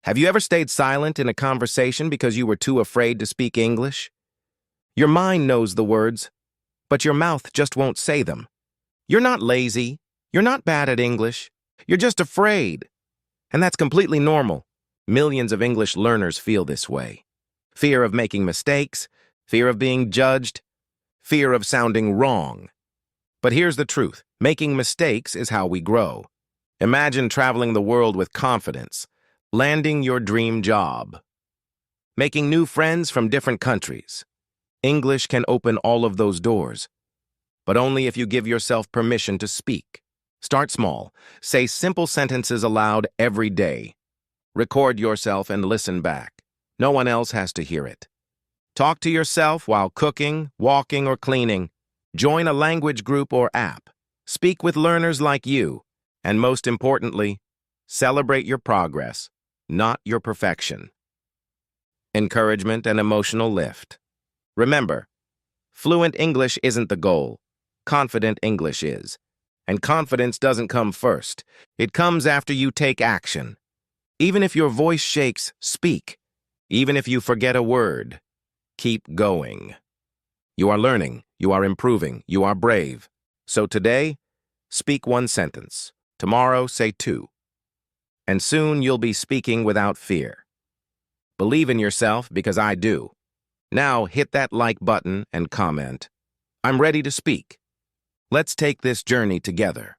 Have you ever stayed silent in a conversation because you were too afraid to speak English? Your mind knows the words, but your mouth just won't say them. You're not lazy. You're not bad at English. You're just afraid. And that's completely normal. Millions of English learners feel this way. Fear of making mistakes, fear of being judged, fear of sounding wrong. But here's the truth. Making mistakes is how we grow. Imagine traveling the world with confidence, landing your dream job, making new friends from different countries. English can open all of those doors, but only if you give yourself permission to speak. Start small. Say simple sentences aloud every day. Record yourself and listen back. No one else has to hear it. Talk to yourself while cooking, walking, or cleaning. Join a language group or app. Speak with learners like you. And most importantly, celebrate your progress, not your perfection. Encouragement and emotional lift. Remember, fluent English isn't the goal. Confident English is. And confidence doesn't come first. It comes after you take action. Even if your voice shakes, speak. Even if you forget a word, keep going. You are learning, you are improving, you are brave. So today, speak one sentence. Tomorrow, say two. And soon you'll be speaking without fear. Believe in yourself because I do. Now hit that like button and comment. I'm ready to speak. Let's take this journey together.